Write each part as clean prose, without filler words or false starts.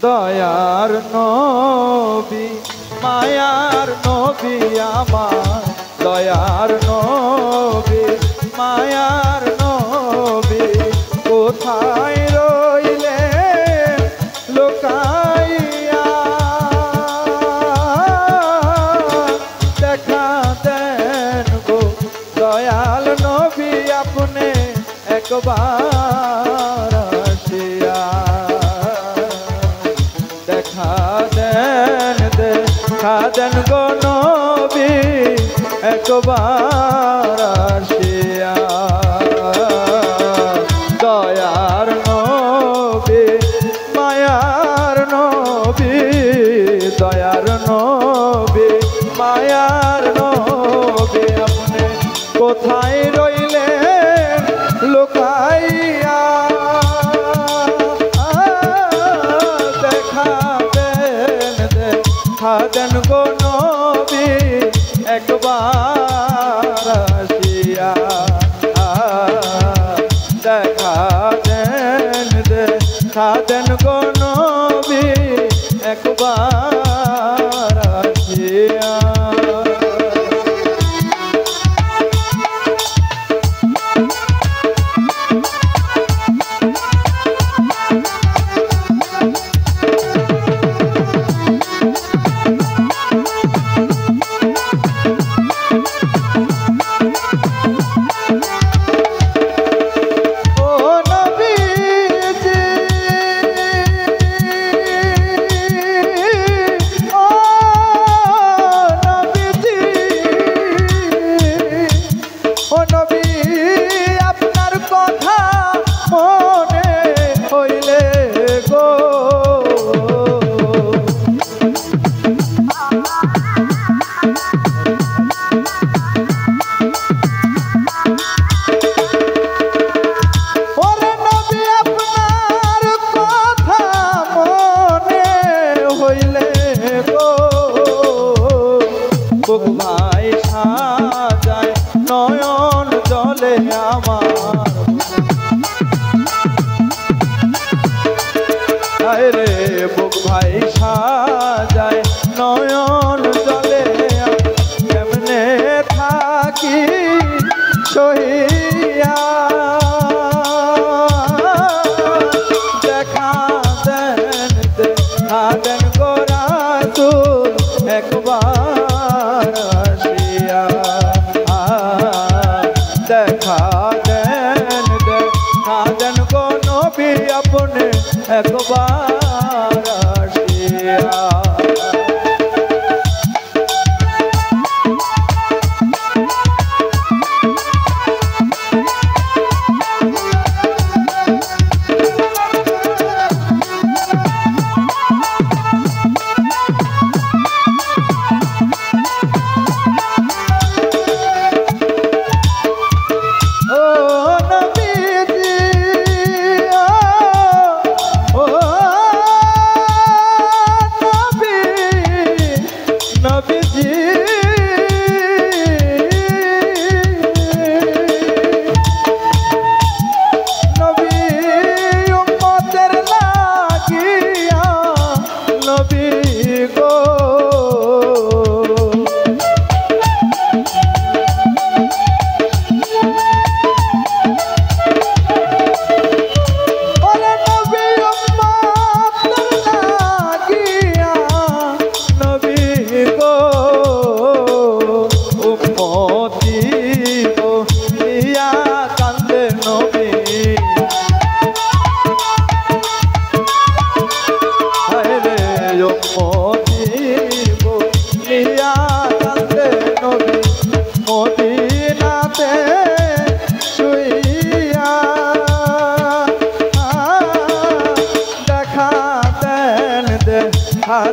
দয়ার নবী মায়ার নবী আমার দয়ার নবী মায়ার নবী কোথায় রইলে লোকাইয়া দেখা দেন গো দয়াল নবী আপনি একবার আসিয়া দেখা দেন গো নবী একবার আসিয়া দয়ার নবী মায়ার নবী দয়ার নবী মায়ার নবী আপনি কোথায় রইলেন লুকাইয়া দেখা দেন গো নবী একবার আসিয়া দেখা দেন গো নবী একবার আসিয়া ভাই সাজায় নয়ন জলে আমার রে বুক ভাই সাজায় নয়ন জলে কেমনে থাকি সহিয়া দেখা দেন গো রাসূল একবার দেখা দেন গো নবী আপনি একবার আসিয়া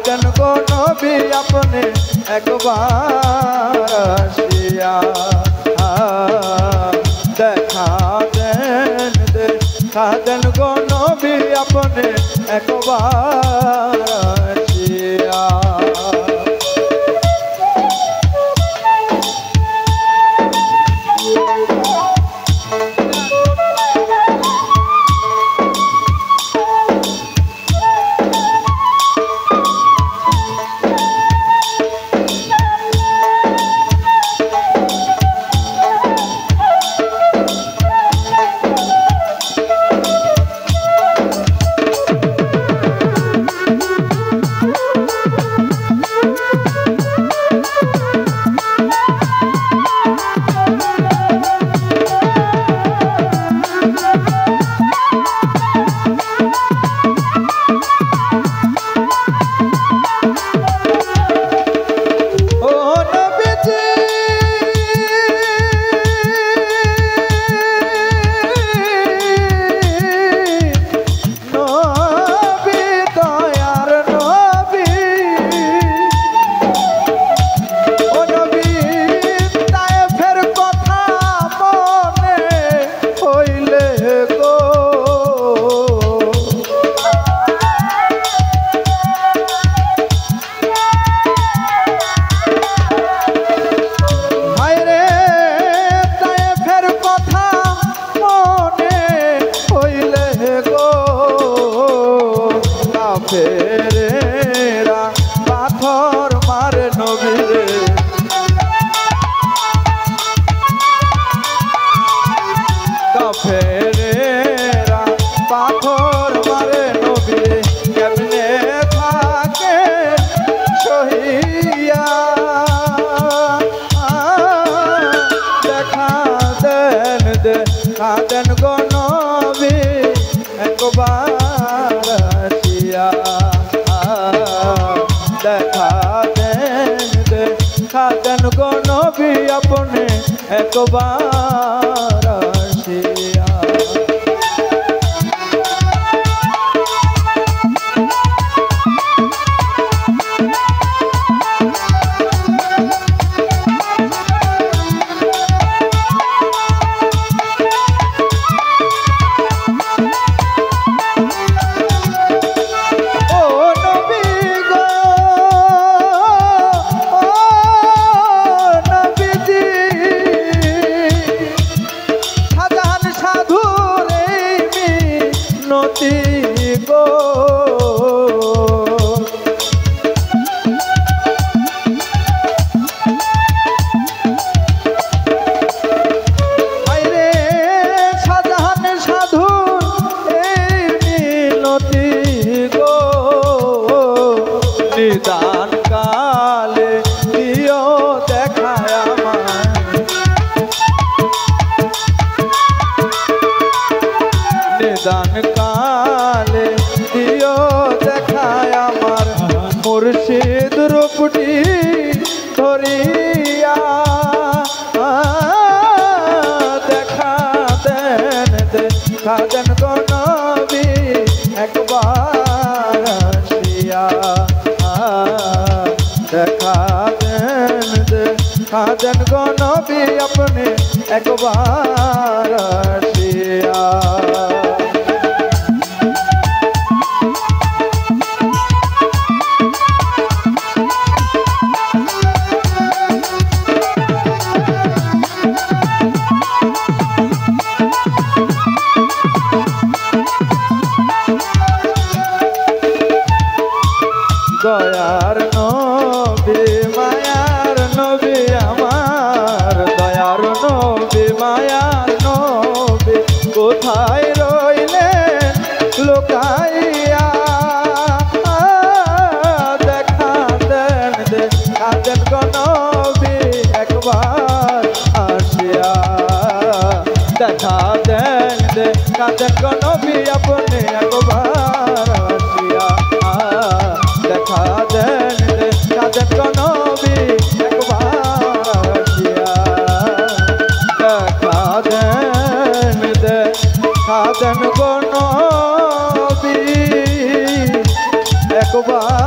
দেন গো নবী আপনি একবার আসিয়া দেখা দেন গো নবী আপনি একবার আসিয়া কাফেরেরা পাথর মারে নবীরে কাফেরেরা পাথর মারে নবীরে কেমনে থাকে সহিয়া দেখা দেন গো নবী একবার আসিয়া দেখা দেন গো নবী আপনি একবার আসিয়া নিদান কালে দিও দেখায় আমায় নিদান কালে দিও দেখায় আমার মুর্শিদ রূপটি ধরিয়া দেখা দেন গো নবী একবার আসিয়া দেখা দেন গো নবী আপনি একবার আসিয়া দয়ার নবী মায়ার নবী আমার দয়ার নবী মায়ার নবী কোথায় রইলেন লুকাইয়া দেখা দেন গো নবী একবার আসিয়া দেখা দেন গো নবী আপনি একবার আসিয়া দেখা দেন গো নবী একবার আসিয়া দেখা দেন গো নবী একবার